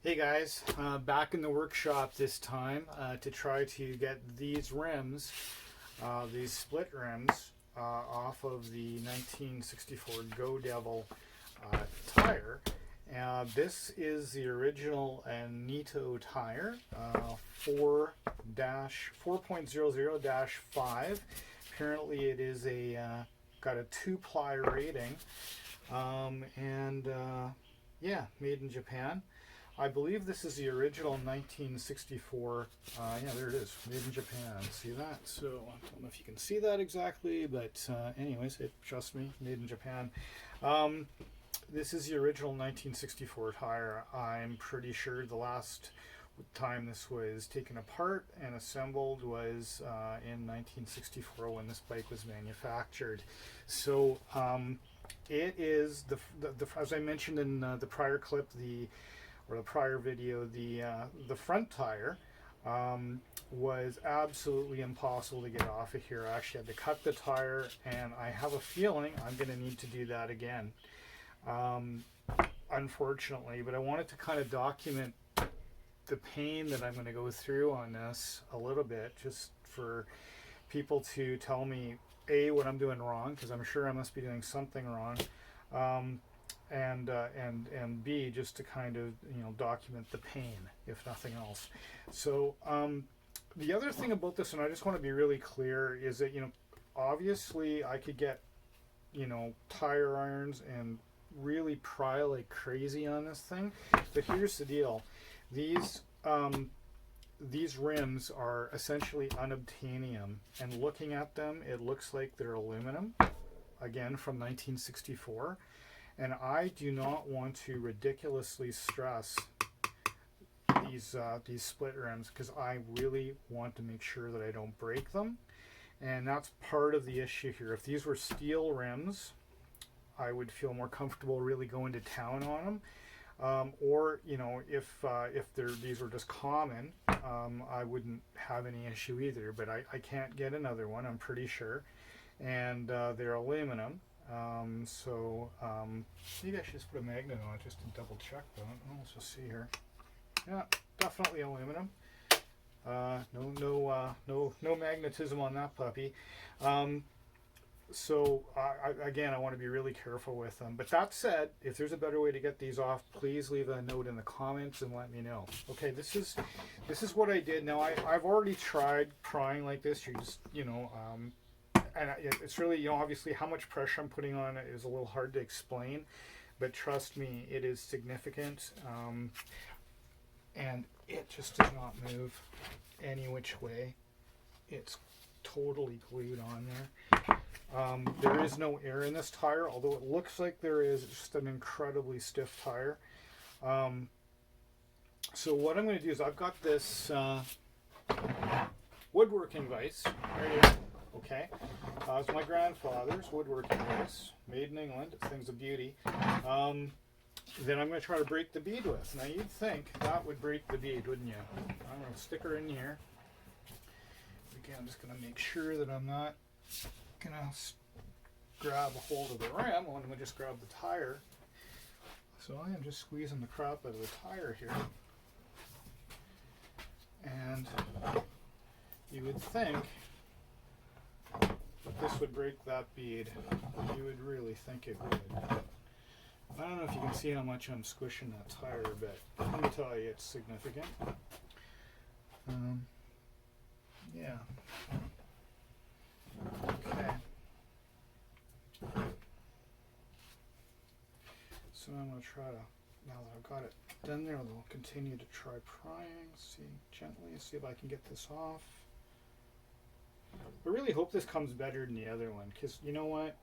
Hey guys, back in the workshop this time to try to get these rims, these split rims, off of the 1964 Go Devil tire. This is the original Nito tire, 4.00-5. Apparently it is got a 2-ply rating, yeah, made in Japan. I believe this is the original 1964. Yeah, there it is, made in Japan. See that? So I don't know if you can see that exactly, but anyways, trust me, made in Japan. This is the original 1964 tire. I'm pretty sure the last time this was taken apart and assembled was in 1964 when this bike was manufactured. So it is as I mentioned in the prior clip, the prior video, the front tire was absolutely impossible to get off of here. I actually had to cut the tire, and I have a feeling I'm going to need to do that again, unfortunately. But I wanted to kind of document the pain that I'm going to go through on this a little bit, just for people to tell me A, what I'm doing wrong, because I'm sure I must be doing something wrong, and B, just to kind of, document the pain, if nothing else. So the other thing about this, and I just want to be really clear, is that obviously I could get tire irons and really pry like crazy on this thing, but here's the deal: these rims are essentially unobtainium, and looking at them, it looks like they're aluminum, again from 1964. And I do not want to ridiculously stress these split rims, because I really want to make sure that I don't break them. And that's part of the issue here. If these were steel rims, I would feel more comfortable really going to town on them. Or if these were just common, I wouldn't have any issue either. But I can't get another one, I'm pretty sure. And they're aluminum. Maybe I should just put a magnet on it just to double check that. Let's just see here. Yeah, definitely aluminum. No magnetism on that puppy. Again, I want to be really careful with them. But that said, if there's a better way to get these off, please leave a note in the comments and let me know. Okay, this is what I did. Now I've already tried prying like this. You just and it's really, obviously how much pressure I'm putting on it is a little hard to explain, but trust me, it is significant, and it just does not move any which way. It's totally glued on there. There is no air in this tire, although it looks like there is. It's just an incredibly stiff tire. So what I'm going to do is, I've got this woodworking vise right here. Okay, it's my grandfather's woodworking vise, made in England. This thing's a beauty. Then I'm going to try to break the bead with. Now you'd think that would break the bead, wouldn't you? I'm going to stick her in here. Again, I'm just going to make sure that I'm not going to grab a hold of the rim. I'm going to just grab the tire. So I am just squeezing the crap out of the tire here. And you would think this would break that bead. You would really think it would. I don't know if you can see how much I'm squishing that tire, but let me tell you, it's significant. Yeah. Okay. So I'm going to try to, now that I've got it done there, I'll continue to try prying, see if I can get this off. I really hope this comes better than the other one, because you know what?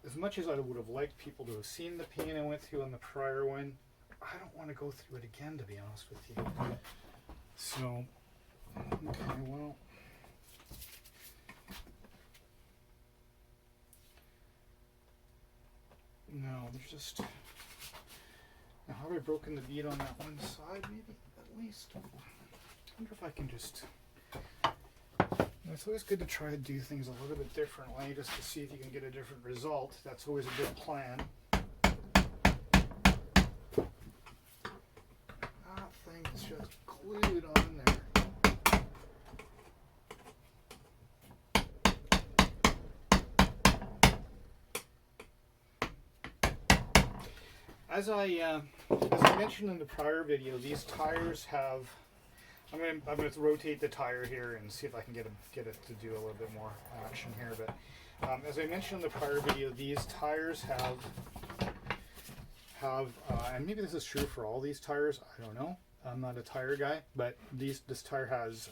As much as I would have liked people to have seen the pain I went through on the prior one, I don't want to go through it again, to be honest with you. So, okay, well. No, there's just. Now, have I broken the bead on that one side, maybe? At least. I wonder if I can just. It's always good to try to do things a little bit differently, just to see if you can get a different result. That's always a good plan. just glued on there. As I mentioned in the prior video, these tires have. I'm going to rotate the tire here and see if I can get it to do a little bit more action here. But as I mentioned in the prior video, these tires have and maybe this is true for all these tires. I don't know. I'm not a tire guy, but this tire has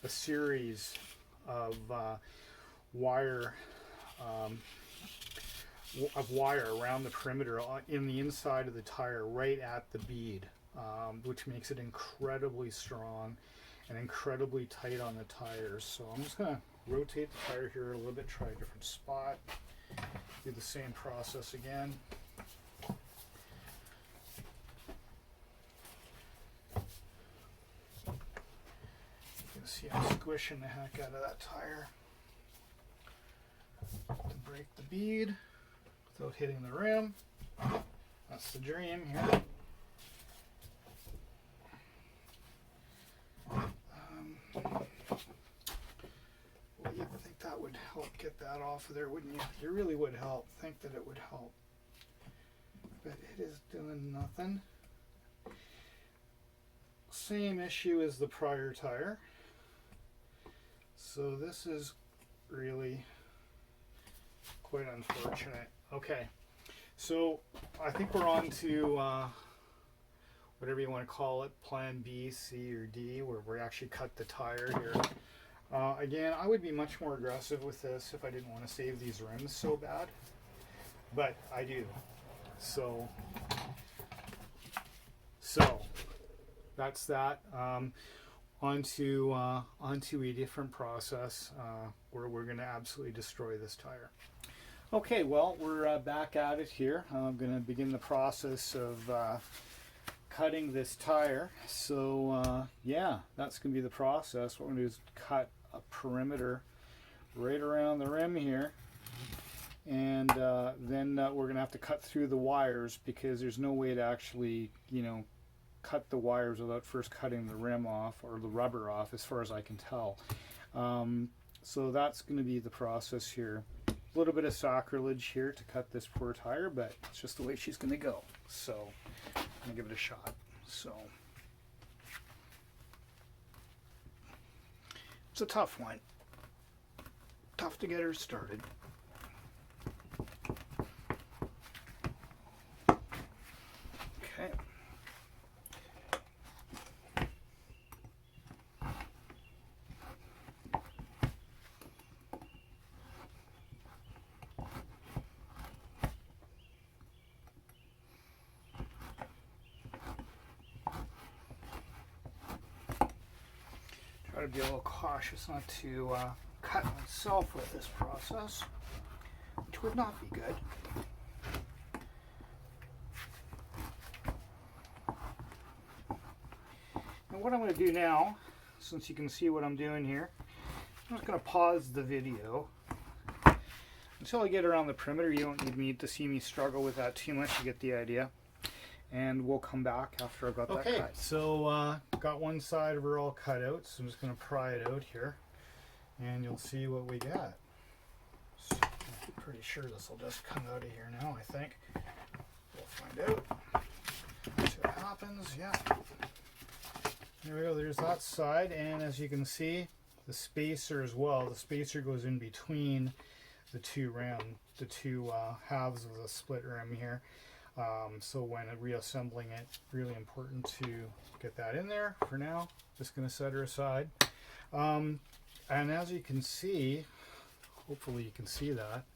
a series of wire. Around the perimeter in the inside of the tire right at the bead, which makes it incredibly strong and incredibly tight on the tires. So I'm just going to rotate the tire here a little bit, try a different spot, do the same process again. You can see I'm squishing the heck out of that tire to break the bead without hitting the rim. That's the dream here. Well, you'd think that would help get that off of there, wouldn't you? You really would help. Think that it would help. But it is doing nothing. Same issue as the prior tire. So this is really quite unfortunate. Okay, so I think we're on to whatever you want to call it, plan B, C, or D, where we actually cut the tire here. Again, I would be much more aggressive with this if I didn't want to save these rims so bad, but I do. So that's that. Onto a different process where we're going to absolutely destroy this tire. Okay, well, we're back at it here. I'm going to begin the process of cutting this tire. So, yeah, that's going to be the process. What we're going to do is cut a perimeter right around the rim here. And then we're going to have to cut through the wires because there's no way to actually, cut the wires without first cutting the rim off or the rubber off, as far as I can tell. So that's going to be the process here. A little bit of sacrilege here to cut this poor tire, but it's just the way she's going to go. So I'm going to give it a shot. So it's a tough one. Tough to get her started. Okay. Try to be a little cautious not to cut myself with this process, which would not be good. And what I'm going to do now, since you can see what I'm doing here, I'm just going to pause the video until I get around the perimeter. You don't need to see me struggle with that too much. You get the idea. And we'll come back after I've got that cut. Okay, so got one side of her all cut out, so I'm just going to pry it out here, and you'll see what we got. So I'm pretty sure this will just come out of here now, I think. We'll find out. See what happens. Yeah. There we go, there's that side, and as you can see, the spacer as well. The spacer goes in between the two halves of the split rim here. So when reassembling it, really important to get that in there. For now, just going to set her aside. And as you can see, hopefully you can see that,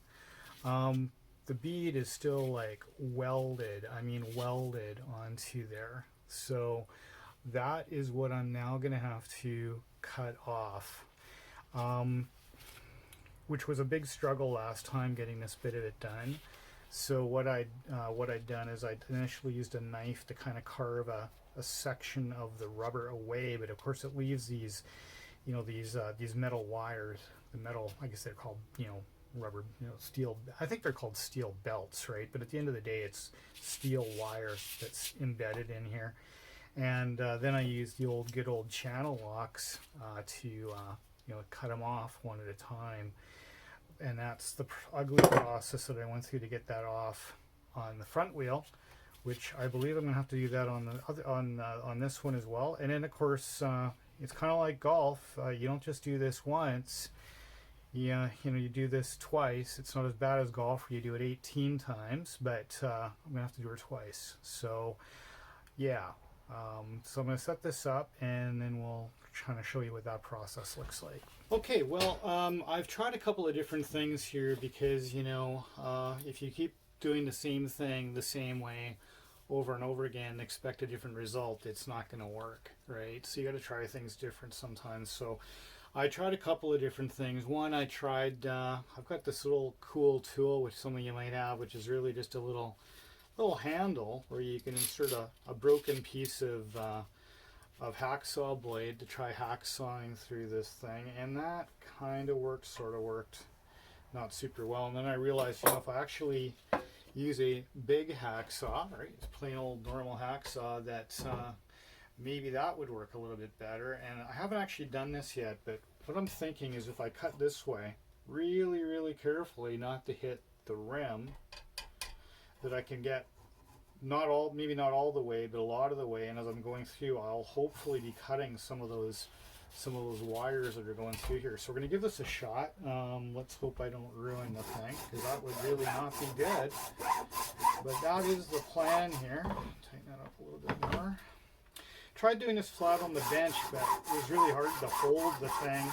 the bead is still like welded onto there. So that is what I'm now going to have to cut off, which was a big struggle last time getting this bit of it done. So what I'd done is I'd initially used a knife to kind of carve a section of the rubber away, but of course it leaves these metal wires. The metal, I guess they're called, rubber, steel. I think they're called steel belts, right? But at the end of the day, it's steel wire that's embedded in here. And then I used the good old channel locks to cut them off one at a time. And that's the ugly process that I went through to get that off on the front wheel, which I believe I'm gonna have to do that on the other, on this one as well. And then of course it's kind of like golf. You don't just do this once. Yeah, you do this twice. It's not as bad as golf where you do it 18 times, but I'm gonna have to do it twice. So yeah, so I'm gonna set this up and then we'll kind of show you what that process looks like. Okay, well, I've tried a couple of different things here because if you keep doing the same thing the same way over and over again and expect a different result, it's not going to work, right? So you got to try things different sometimes. So I tried a couple of different things. One, I tried, I've got this little cool tool, which some of you might have, which is really just a little handle where you can insert a broken piece of hacksaw blade to try hacksawing through this thing, and that kind of worked, sort of worked, not super well. And then I realized, if I actually use a big hacksaw, right, it's plain old normal hacksaw, that maybe that would work a little bit better. And I haven't actually done this yet, but what I'm thinking is if I cut this way really, really carefully, not to hit the rim, that I can get maybe not all the way, but a lot of the way. And as I'm going through, I'll hopefully be cutting some of those wires that are going through here. So we're going to give this a shot. Let's hope I don't ruin the thing, because that would really not be good. But that is the plan here. Tighten that up a little bit more. Tried doing this flat on the bench, but it was really hard to hold the thing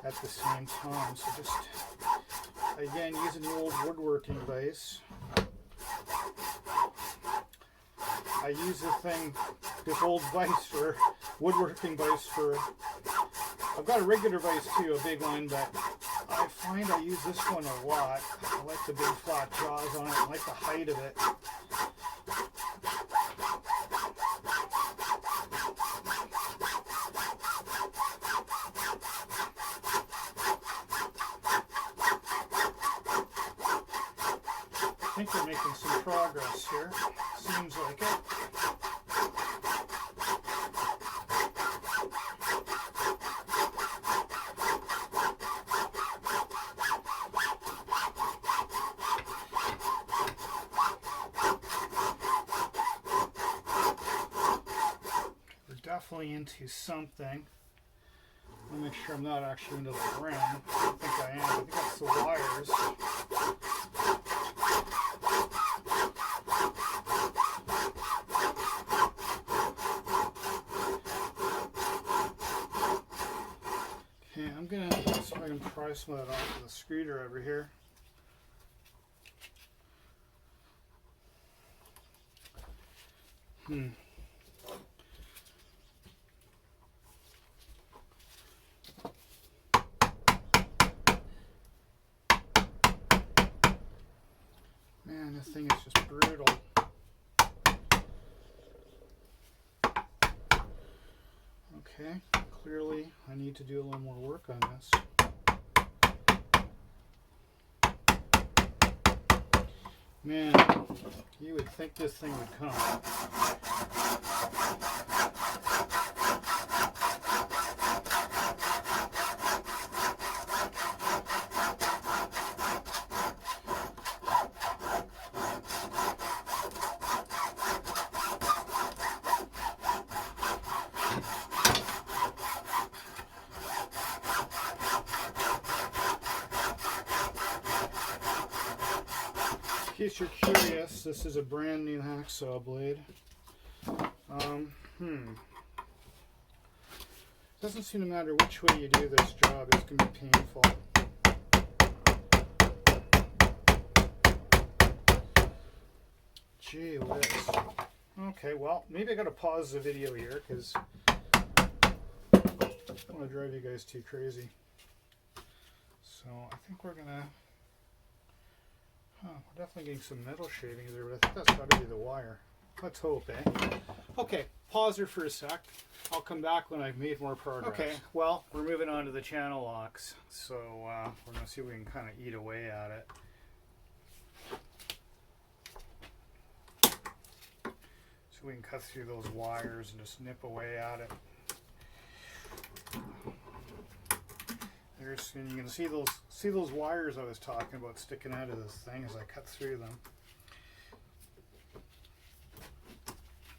at the same time. So just, again, using the old woodworking vise. I use this old vise for woodworking vise for. I've got a regular vise too, a big one, but I find I use this one a lot. I like the big flat jaws on it. I like the height of it. I think we're making some progress here. Seems like it. We're definitely into something. I'll make sure I'm not actually into the rim. I don't think I am. I think that's the wires. Okay, I'm going to see if I can pry some of that off with a screwdriver here. Man, this thing is just brutal. Okay, clearly I need to do a little more work on this. Man, you would think this thing would come. In case you're curious, this is a brand new hacksaw blade. Doesn't seem to matter which way you do this job, it's going to be painful. Gee whiz. Okay, well, maybe I got to pause the video here because I don't want to drive you guys too crazy. So I think we're going to... we're definitely getting some metal shavings there, but I think that's got to be the wire. Let's hope, eh? Okay, pause her for a sec. I'll come back when I've made more progress. Okay, well, we're moving on to the channel locks, so we're going to see if we can kind of eat away at it. So we can cut through those wires and just nip away at it. There's, and you can see those wires I was talking about sticking out of this thing as I cut through them.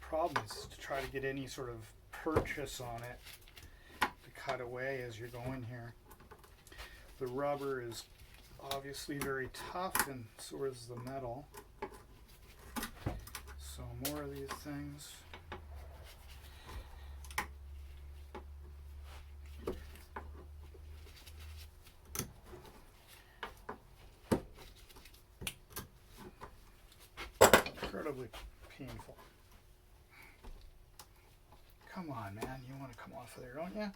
Problem is to try to get any sort of purchase on it to cut away as you're going here. The rubber is obviously very tough, and so is the metal. So more of these things. Incredibly painful. Come on, man. You want to come off of there, don't you?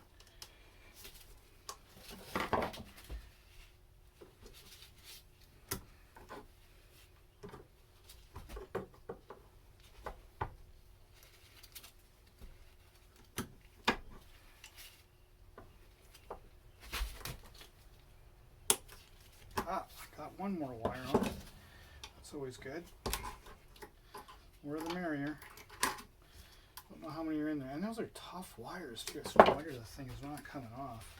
Ah, I got one more wire on it. That's always good. More the merrier. Don't know how many are in there. And those are tough wires too. So no wonder the thing is not coming off.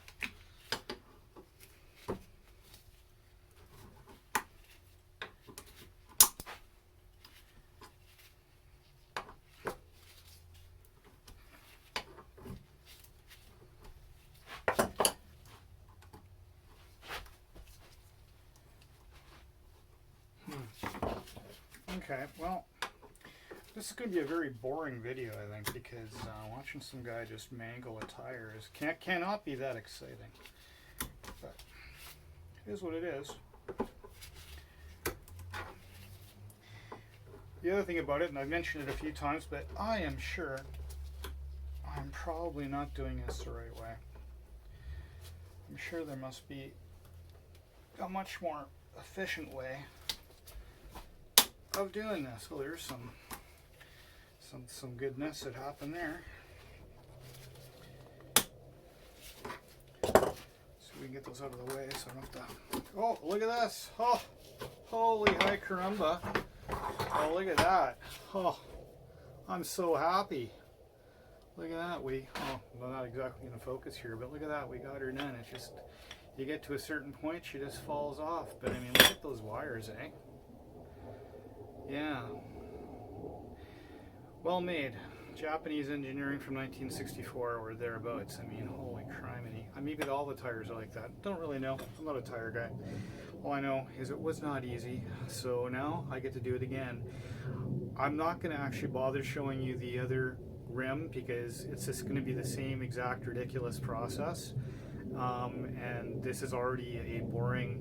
Okay, well, this is going to be a very boring video, I think, because watching some guy just mangle a tire cannot be that exciting. But it is what it is. The other thing about it, and I've mentioned it a few times, but I am sure I'm probably not doing this the right way. I'm sure there must be a much more efficient way of doing this. Well, there's some goodness that happened there. So we can get those out of the way so I don't have to. Oh, look at this. Oh, holy high caramba. Oh, look at that. Oh, I'm so happy. Look at that. Well, not exactly going to focus here, but look at that. We got her done. It's just, you get to a certain point, she just falls off. But I mean, look at those wires, eh? Yeah. Well made. Japanese engineering from 1964 or thereabouts. I mean, holy criminy. Maybe all the tires are like that. Don't really know. I'm not a tire guy. All I know is it was not easy. So now I get to do it again. I'm not going to actually bother showing you the other rim because it's just going to be the same exact ridiculous process. And this is already a boring,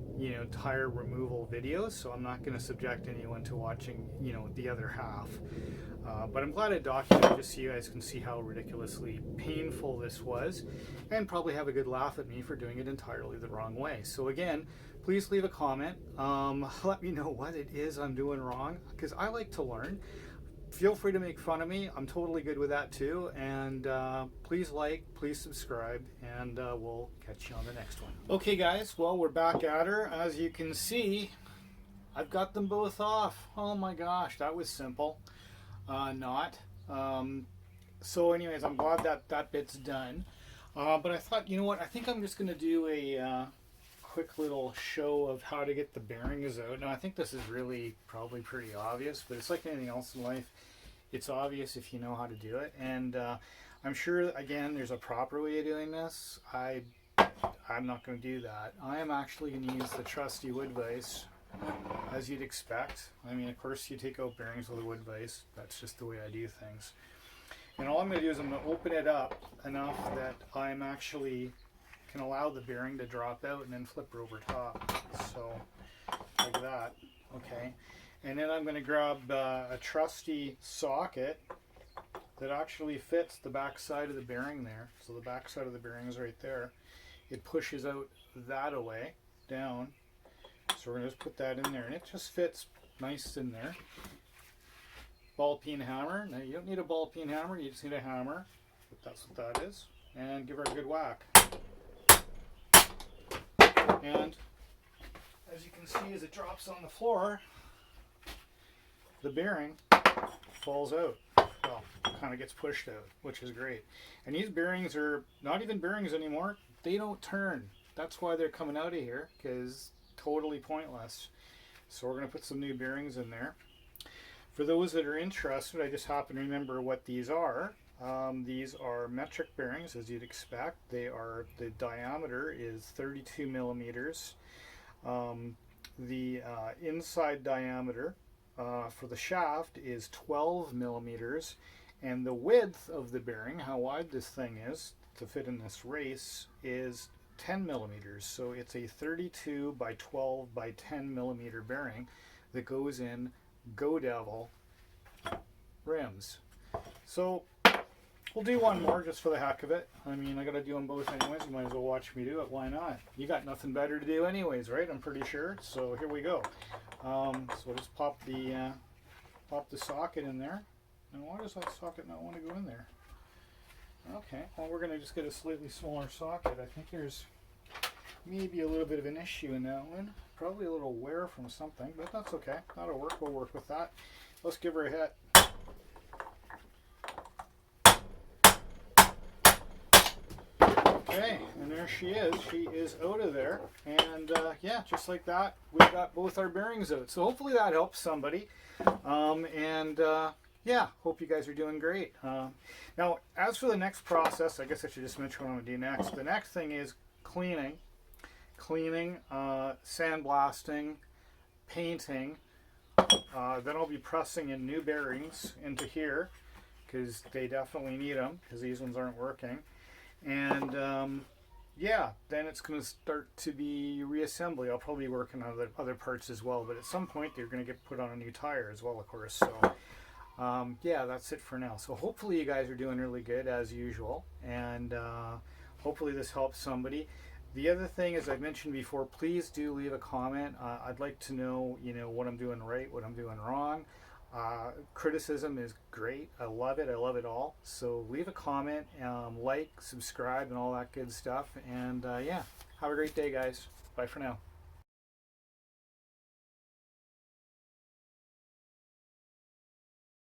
tire removal video, so I'm not going to subject anyone to watching, the other half. But I'm glad I documented just so you guys can see how ridiculously painful this was, and probably have a good laugh at me for doing it entirely the wrong way. So again, please leave a comment. Let me know what it is I'm doing wrong, because I like to learn. Feel free to make fun of me. I'm totally good with that too. And please like, please subscribe, and we'll catch you on the next one. Okay guys, well, we're back at her. As you can see, I've got them both off. Oh my gosh, that was simple. So anyways, I'm glad that bit's done. But I thought, you know what, I think I'm just going to do a quick little show of how to get the bearings out. Now I think this is really probably pretty obvious, but it's like anything else in life. It's obvious if you know how to do it, and I'm sure again there's a proper way of doing this. I'm not going to do that. I am actually going to use the trusty wood vise, as you'd expect. I mean, of course you take out bearings with a wood vise. That's just the way I do things. And all I'm going to do is I'm going to open it up enough that I'm actually can allow the bearing to drop out and then flip her over top. So like that. Okay. And then I'm going to grab a trusty socket that actually fits the back side of the bearing there. So the back side of the bearing is right there. It pushes out that away, down. So we're going to just put that in there, and it just fits nice in there. Ball peen hammer. Now you don't need a ball peen hammer, you just need a hammer. But that's what that is. And give her a good whack. And as you can see, as it drops on the floor, the bearing falls out. well, kind of gets pushed out, which is great. And these bearings are not even bearings anymore. They don't turn. That's why they're coming out of here, because totally pointless. So we're going to put some new bearings in there. For those that are interested, I just happen to remember what these are. These are metric bearings, as you'd expect. The diameter is 32 millimeters. The inside diameter for the shaft is 12 millimeters, and the width of the bearing, how wide this thing is to fit in this race, is 10 millimeters. So it's a 32 by 12 by 10 millimeter bearing that goes in Go Devil rims. So we'll do one more just for the heck of it. I mean, I gotta do them both anyways. You might as well watch me do it. Why not? You got nothing better to do anyways, right? I'm pretty sure. So here we go. So we'll just pop the socket in there. Now, why does that socket not want to go in there? Okay, well, we're gonna just get a slightly smaller socket. I think there's maybe a little bit of an issue in that one. Probably a little wear from something, but that's okay. That'll work. We'll work with that. Let's give her a hit. Okay, and there she is. She is out of there. And yeah, just like that, we've got both our bearings out. So hopefully that helps somebody. Yeah, hope you guys are doing great. Now, as for the next process, I guess I should just mention what I'm going to do next. The next thing is cleaning, sandblasting, painting. Then I'll be pressing in new bearings into here, because they definitely need them, because these ones aren't working. And yeah, then it's going to start to be reassembly. I'll probably be working on other parts as well, but at some point they're going to get put on a new tire as well, of course. So yeah, that's it for now. So hopefully you guys are doing really good as usual, and hopefully this helps somebody. The other thing, as I mentioned before, please do leave a comment. I'd like to know, what I'm doing right, what I'm doing wrong. Criticism is great. I love it. I love it all. So leave a comment, like, subscribe, and all that good stuff. And yeah, have a great day, guys. Bye for now.